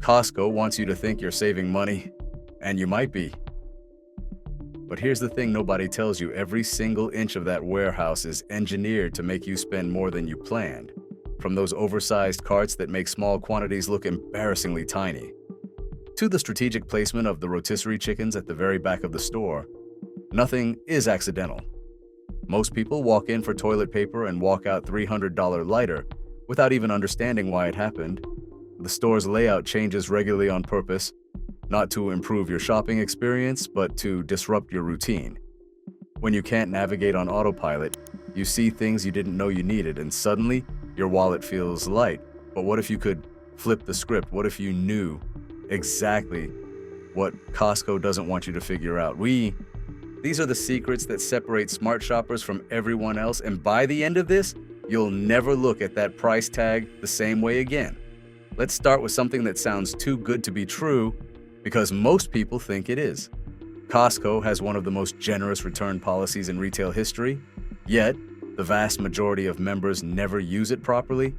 Costco wants you to think you're saving money, and you might be. But here's the thing nobody tells you: every single inch of that warehouse is engineered to make you spend more than you planned. From those oversized carts that make small quantities look embarrassingly tiny, to the strategic placement of the rotisserie chickens at the very back of the store, nothing is accidental. Most people walk in for toilet paper and walk out $300 lighter without even understanding why it happened. The store's layout changes regularly on purpose, not to improve your shopping experience, but to disrupt your routine. When you can't navigate on autopilot, you see things you didn't know you needed, and suddenly your wallet feels light. But what if you could flip the script? What if you knew exactly what Costco doesn't want you to figure out? These are the secrets that separate smart shoppers from everyone else, and by the end of this, you'll never look at that price tag the same way again. Let's start with something that sounds too good to be true, because most people think it is. Costco has one of the most generous return policies in retail history, yet the vast majority of members never use it properly.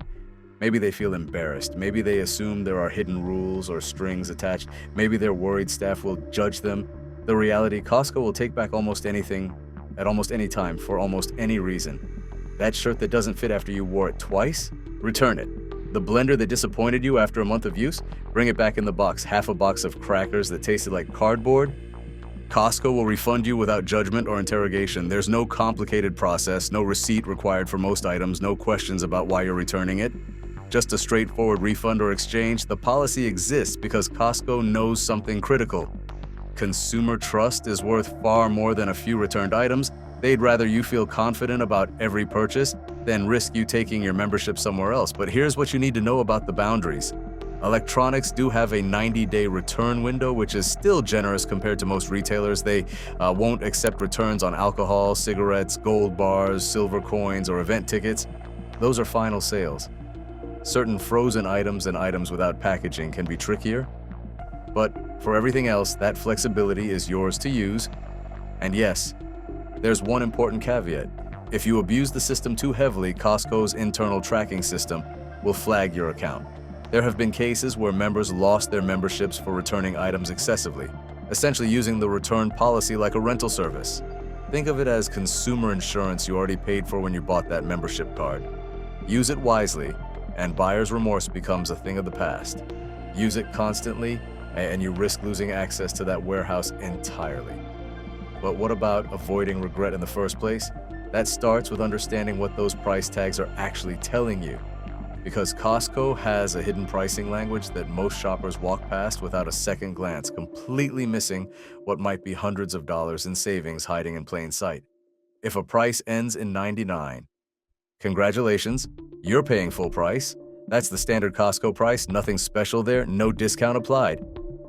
Maybe they feel embarrassed. Maybe they assume there are hidden rules or strings attached. Maybe they're worried staff will judge them. The reality: Costco will take back almost anything at almost any time for almost any reason. That shirt that doesn't fit after you wore it twice? Return it. The blender that disappointed you after a month of use? Bring it back in the box. Half a box of crackers that tasted like cardboard? Costco will refund you without judgment or interrogation. There's no complicated process, no receipt required for most items, no questions about why you're returning it. Just a straightforward refund or exchange. The policy exists because Costco knows something critical. Consumer trust is worth far more than a few returned items. They'd rather you feel confident about every purchase than risk you taking your membership somewhere else. But here's what you need to know about the boundaries. Electronics do have a 90-day return window, which is still generous compared to most retailers. They won't accept returns on alcohol, cigarettes, gold bars, silver coins, or event tickets. Those are final sales. Certain frozen items and items without packaging can be trickier. But for everything else, that flexibility is yours to use. And yes, there's one important caveat. If you abuse the system too heavily, Costco's internal tracking system will flag your account. There have been cases where members lost their memberships for returning items excessively, essentially using the return policy like a rental service. Think of it as consumer insurance you already paid for when you bought that membership card. Use it wisely, and buyer's remorse becomes a thing of the past. Use it constantly, and you risk losing access to that warehouse entirely. But what about avoiding regret in the first place? That starts with understanding what those price tags are actually telling you. Because Costco has a hidden pricing language that most shoppers walk past without a second glance, completely missing what might be hundreds of dollars in savings hiding in plain sight. If a price ends in 99, congratulations, you're paying full price. That's the standard Costco price, nothing special there, no discount applied.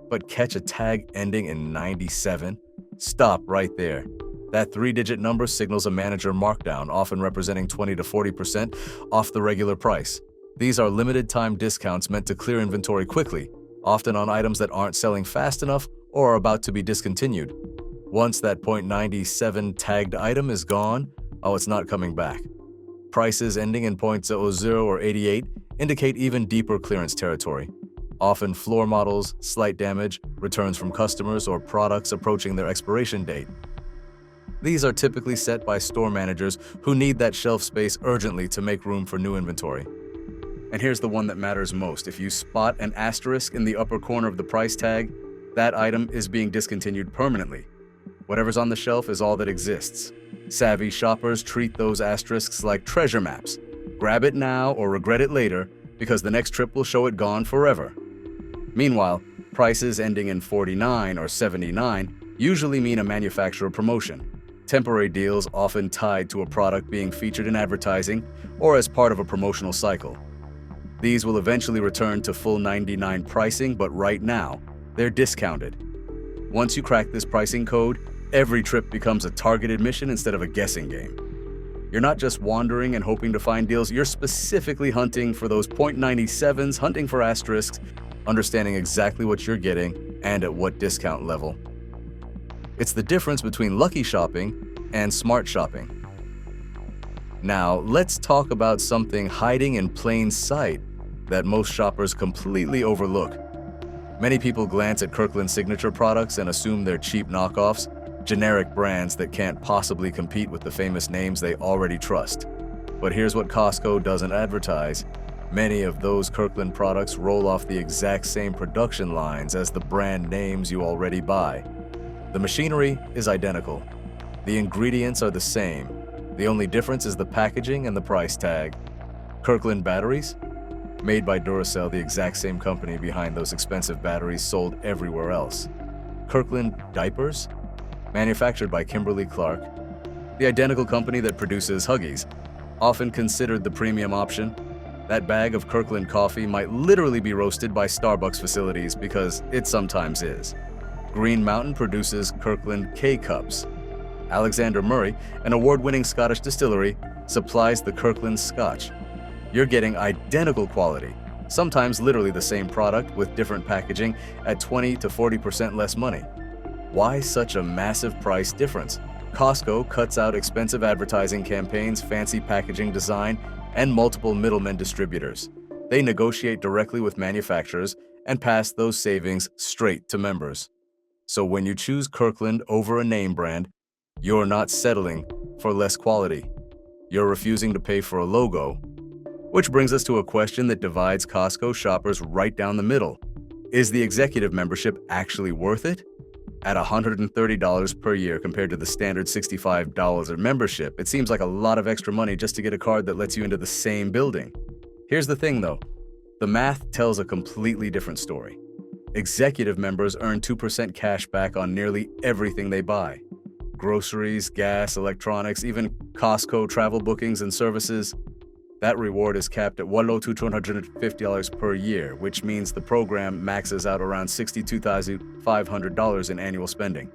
But catch a tag ending in 97? Stop right there. That 3-digit number signals a manager markdown, often representing 20 to 40% off the regular price. These are limited-time discounts meant to clear inventory quickly, often on items that aren't selling fast enough or are about to be discontinued. Once that .97 tagged item is gone, it's not coming back. Prices ending in .00 or 88 indicate even deeper clearance territory. Often floor models, slight damage, returns from customers, or products approaching their expiration date. These are typically set by store managers who need that shelf space urgently to make room for new inventory. And here's the one that matters most. If you spot an asterisk in the upper corner of the price tag, that item is being discontinued permanently. Whatever's on the shelf is all that exists. Savvy shoppers treat those asterisks like treasure maps. Grab it now or regret it later, because the next trip will show it gone forever. Meanwhile, prices ending in 49 or 79 usually mean a manufacturer promotion. Temporary deals often tied to a product being featured in advertising or as part of a promotional cycle. These will eventually return to full 99 pricing, but right now, they're discounted. Once you crack this pricing code, every trip becomes a targeted mission instead of a guessing game. You're not just wandering and hoping to find deals, you're specifically hunting for those .97s, hunting for asterisks, understanding exactly what you're getting and at what discount level. It's the difference between lucky shopping and smart shopping. Now, let's talk about something hiding in plain sight that most shoppers completely overlook: Many people glance at Kirkland's signature products and assume they're cheap knockoffs, generic brands that can't possibly compete with the famous names they already trust. But here's what Costco doesn't advertise. Many of those Kirkland products roll off the exact same production lines as the brand names you already buy. The machinery is identical. The ingredients are the same. The only difference is the packaging and the price tag. Kirkland batteries? Made by Duracell, the exact same company behind those expensive batteries sold everywhere else. Kirkland diapers? Manufactured by Kimberly-Clark, the identical company that produces Huggies. Often considered the premium option, that bag of Kirkland coffee might literally be roasted by Starbucks facilities because it sometimes is. Green Mountain produces Kirkland K-Cups. Alexander Murray, an award-winning Scottish distillery, supplies the Kirkland Scotch. You're getting identical quality, sometimes literally the same product with different packaging at 20 to 40% less money. Why such a massive price difference? Costco cuts out expensive advertising campaigns, fancy packaging design, and multiple middlemen distributors. They negotiate directly with manufacturers and pass those savings straight to members. So when you choose Kirkland over a name brand, you're not settling for less quality. You're refusing to pay for a logo. Which brings us to a question that divides Costco shoppers right down the middle. Is the executive membership actually worth it? At $130 per year compared to the standard $65 of membership, it seems like a lot of extra money just to get a card that lets you into the same building. Here's the thing though, the math tells a completely different story. Executive members earn 2% cash back on nearly everything they buy. Groceries, gas, electronics, even Costco travel bookings and services. That reward is capped at $250 per year, which means the program maxes out around $62,500 in annual spending.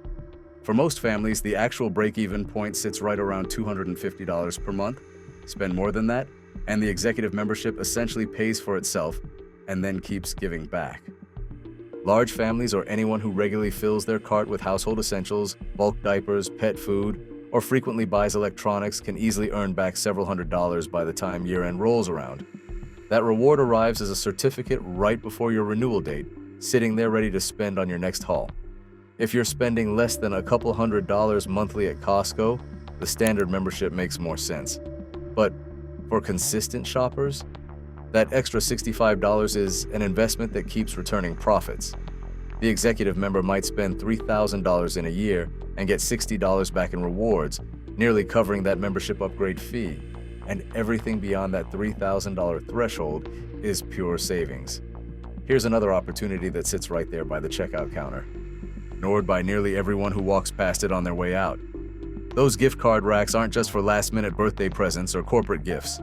For most families, the actual break-even point sits right around $250 per month. Spend more than that, and the executive membership essentially pays for itself and then keeps giving back. Large families or anyone who regularly fills their cart with household essentials, bulk diapers, pet food, or frequently buys electronics can easily earn back several $100s by the time year-end rolls around. That reward arrives as a certificate right before your renewal date, sitting there ready to spend on your next haul. If you're spending less than a couple $100s monthly at Costco, the standard membership makes more sense. But for consistent shoppers, that extra $65 is an investment that keeps returning profits. The executive member might spend $3,000 in a year and get $60 back in rewards, nearly covering that membership upgrade fee. And everything beyond that $3,000 threshold is pure savings. Here's another opportunity that sits right there by the checkout counter, ignored by nearly everyone who walks past it on their way out. Those gift card racks aren't just for last-minute birthday presents or corporate gifts.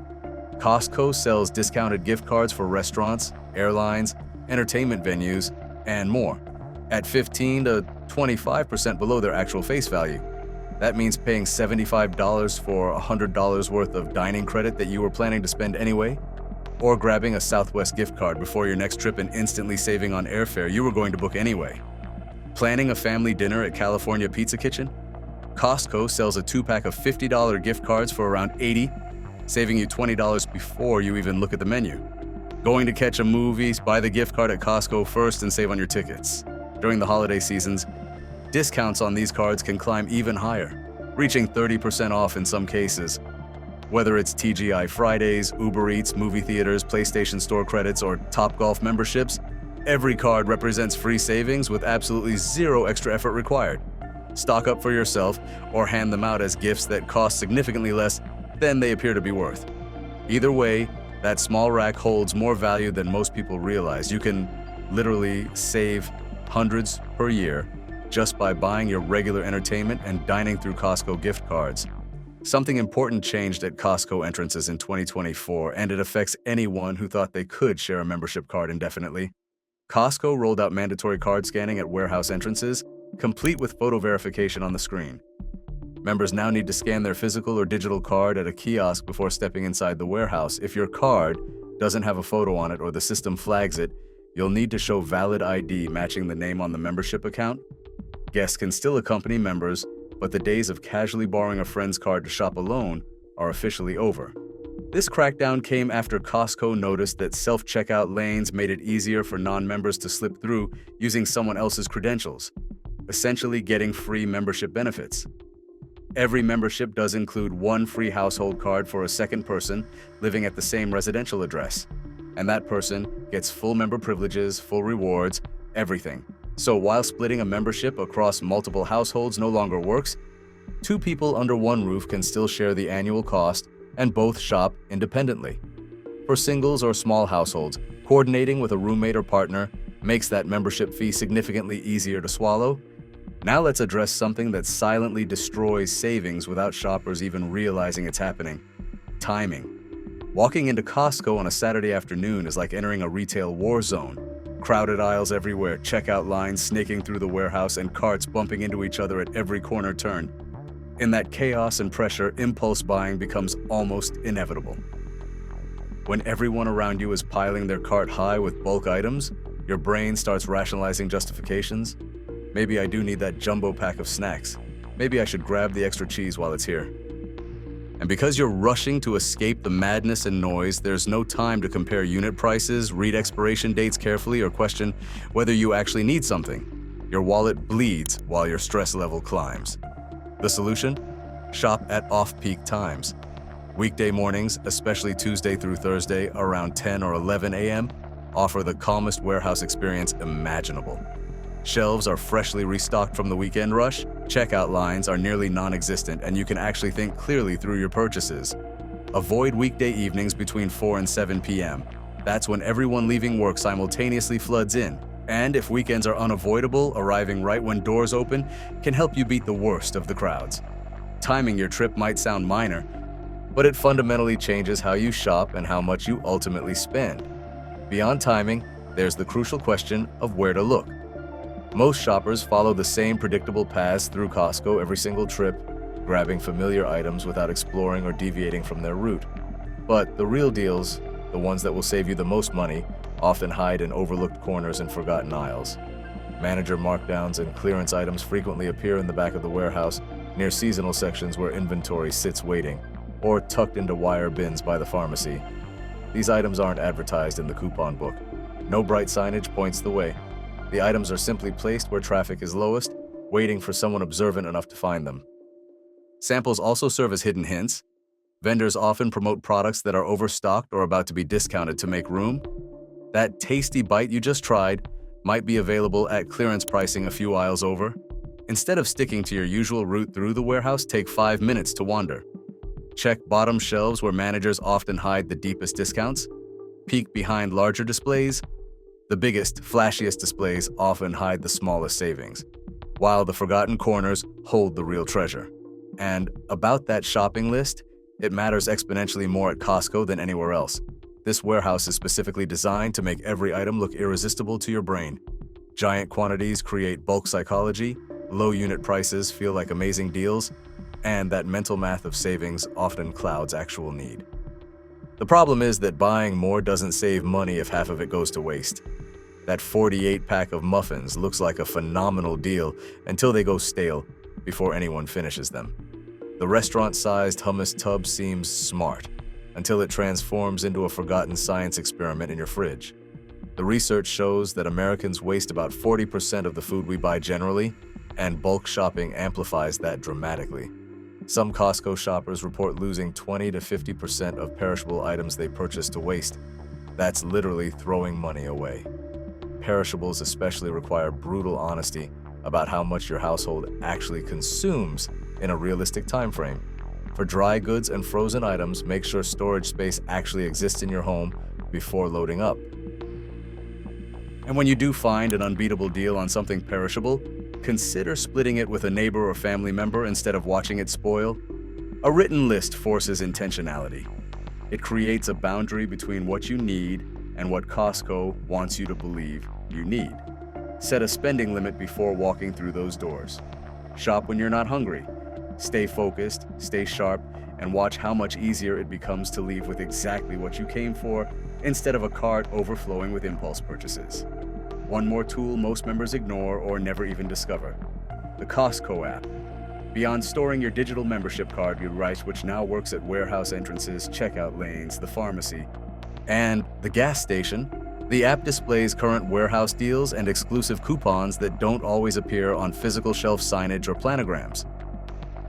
Costco sells discounted gift cards for restaurants, airlines, entertainment venues, and more, at 15 to 25% below their actual face value. That means paying $75 for $100 worth of dining credit that you were planning to spend anyway, or grabbing a Southwest gift card before your next trip and instantly saving on airfare you were going to book anyway. Planning a family dinner at California Pizza Kitchen? Costco sells a 2-pack of $50 gift cards for around $80, saving you $20 before you even look at the menu. Going to catch a movie, buy the gift card at Costco first and save on your tickets. During the holiday seasons, discounts on these cards can climb even higher, reaching 30% off in some cases. Whether it's TGI Fridays, Uber Eats, movie theaters, PlayStation Store credits, or Topgolf memberships, every card represents free savings with absolutely zero extra effort required. Stock up for yourself or hand them out as gifts that cost significantly less than they appear to be worth. Either way, that small rack holds more value than most people realize. You can literally save hundreds per year just by buying your regular entertainment and dining through Costco gift cards. Something important changed at Costco entrances in 2024, and it affects anyone who thought they could share a membership card indefinitely. Costco rolled out mandatory card scanning at warehouse entrances, complete with photo verification on the screen. Members now need to scan their physical or digital card at a kiosk before stepping inside the warehouse. If your card doesn't have a photo on it or the system flags it, you'll need to show valid ID matching the name on the membership account. Guests can still accompany members, but the days of casually borrowing a friend's card to shop alone are officially over. This crackdown came after Costco noticed that self-checkout lanes made it easier for non-members to slip through using someone else's credentials, essentially getting free membership benefits. Every membership does include one free household card for a second person living at the same residential address, and that person gets full member privileges, full rewards, everything. So while splitting a membership across multiple households no longer works, two people under one roof can still share the annual cost and both shop independently. For singles or small households, coordinating with a roommate or partner makes that membership fee significantly easier to swallow. Now let's address something that silently destroys savings without shoppers even realizing it's happening: timing. Walking into Costco on a Saturday afternoon is like entering a retail war zone. Crowded aisles everywhere, checkout lines snaking through the warehouse, and carts bumping into each other at every corner turn. In that chaos and pressure, impulse buying becomes almost inevitable. When everyone around you is piling their cart high with bulk items, your brain starts rationalizing justifications. Maybe I do need that jumbo pack of snacks. Maybe I should grab the extra cheese while it's here. And because you're rushing to escape the madness and noise, there's no time to compare unit prices, read expiration dates carefully, or question whether you actually need something. Your wallet bleeds while your stress level climbs. The solution? Shop at off-peak times. Weekday mornings, especially Tuesday through Thursday around 10 or 11 a.m., offer the calmest warehouse experience imaginable. Shelves are freshly restocked from the weekend rush, checkout lines are nearly non-existent, and you can actually think clearly through your purchases. Avoid weekday evenings between 4 and 7 p.m. That's when everyone leaving work simultaneously floods in. And if weekends are unavoidable, arriving right when doors open can help you beat the worst of the crowds. Timing your trip might sound minor, but it fundamentally changes how you shop and how much you ultimately spend. Beyond timing, there's the crucial question of where to look. Most shoppers follow the same predictable paths through Costco every single trip, grabbing familiar items without exploring or deviating from their route. But the real deals, the ones that will save you the most money, often hide in overlooked corners and forgotten aisles. Manager markdowns and clearance items frequently appear in the back of the warehouse, near seasonal sections where inventory sits waiting, or tucked into wire bins by the pharmacy. These items aren't advertised in the coupon book. No bright signage points the way. The items are simply placed where traffic is lowest, waiting for someone observant enough to find them. Samples also serve as hidden hints. Vendors often promote products that are overstocked or about to be discounted to make room. That tasty bite you just tried might be available at clearance pricing a few aisles over. Instead of sticking to your usual route through the warehouse, take 5 minutes to wander. Check bottom shelves where managers often hide the deepest discounts. Peek behind larger displays. The biggest, flashiest displays often hide the smallest savings, while the forgotten corners hold the real treasure. And about that shopping list, it matters exponentially more at Costco than anywhere else. This warehouse is specifically designed to make every item look irresistible to your brain. Giant quantities create bulk psychology, low unit prices feel like amazing deals, and that mental math of savings often clouds actual need. The problem is that buying more doesn't save money if half of it goes to waste. That 48-pack of muffins looks like a phenomenal deal until they go stale before anyone finishes them. The restaurant-sized hummus tub seems smart until it transforms into a forgotten science experiment in your fridge. The research shows that Americans waste about 40% of the food we buy generally, and bulk shopping amplifies that dramatically. Some Costco shoppers report losing 20 to 50% of perishable items they purchase to waste. That's literally throwing money away. Perishables especially require brutal honesty about how much your household actually consumes in a realistic time frame. For dry goods and frozen items, make sure storage space actually exists in your home before loading up. And when you do find an unbeatable deal on something perishable, consider splitting it with a neighbor or family member instead of watching it spoil. A written list forces intentionality. It creates a boundary between what you need and what Costco wants you to believe you need. Set a spending limit before walking through those doors. Shop when you're not hungry. Stay focused, stay sharp, and watch how much easier it becomes to leave with exactly what you came for instead of a cart overflowing with impulse purchases. One more tool most members ignore or never even discover: the Costco app. Beyond storing your digital membership card, which now works at warehouse entrances, checkout lanes, the pharmacy, and the gas station, the app displays current warehouse deals and exclusive coupons that don't always appear on physical shelf signage or planograms.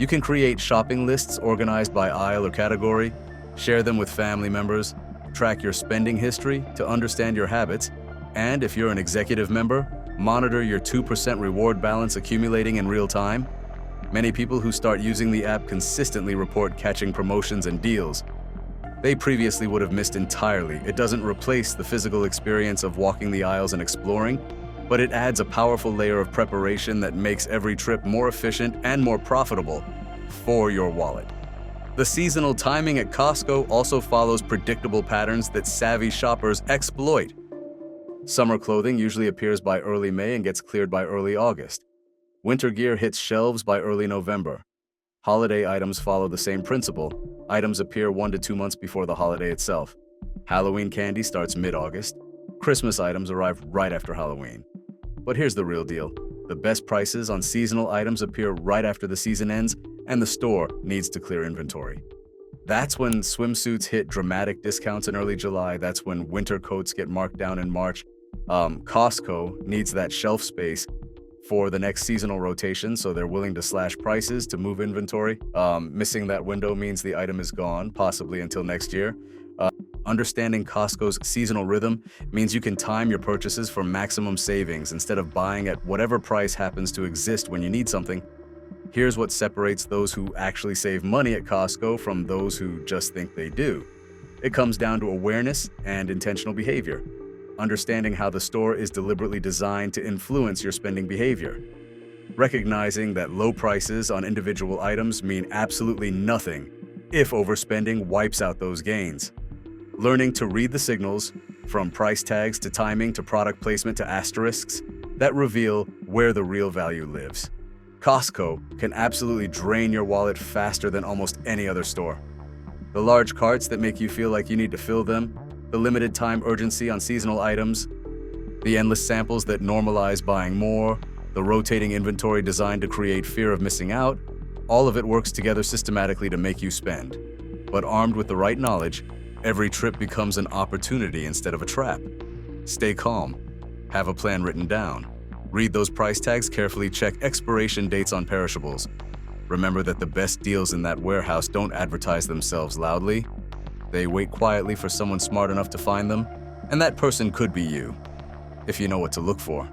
You can create shopping lists organized by aisle or category, share them with family members, track your spending history to understand your habits, and if you're an executive member, monitor your 2% reward balance accumulating in real time. Many people who start using the app consistently report catching promotions and deals they previously would have missed entirely. It doesn't replace the physical experience of walking the aisles and exploring, but it adds a powerful layer of preparation that makes every trip more efficient and more profitable for your wallet. The seasonal timing at Costco also follows predictable patterns that savvy shoppers exploit. Summer clothing usually appears by early May and gets cleared by early August. Winter gear hits shelves by early November. Holiday items follow the same principle. Items appear 1 to 2 months before the holiday itself. Halloween candy starts mid-August. Christmas items arrive right after Halloween. But here's the real deal. The best prices on seasonal items appear right after the season ends, and the store needs to clear inventory. That's when swimsuits hit dramatic discounts in early July. That's when winter coats get marked down in March. Costco needs that shelf space for the next seasonal rotation, so they're willing to slash prices to move inventory. Missing that window means the item is gone, possibly until next year. Understanding Costco's seasonal rhythm means you can time your purchases for maximum savings instead of buying at whatever price happens to exist when you need something. Here's what separates those who actually save money at Costco from those who just think they do. It comes down to awareness and intentional behavior. Understanding how the store is deliberately designed to influence your spending behavior. Recognizing that low prices on individual items mean absolutely nothing if overspending wipes out those gains. Learning to read the signals, from price tags to timing to product placement to asterisks, that reveal where the real value lives. Costco can absolutely drain your wallet faster than almost any other store. The large carts that make you feel like you need to fill them, the limited time urgency on seasonal items, the endless samples that normalize buying more, the rotating inventory designed to create fear of missing out, all of it works together systematically to make you spend. But armed with the right knowledge, every trip becomes an opportunity instead of a trap. Stay calm. Have a plan written down. Read those price tags carefully, check expiration dates on perishables. Remember that the best deals in that warehouse don't advertise themselves loudly. They wait quietly for someone smart enough to find them, and that person could be you, if you know what to look for.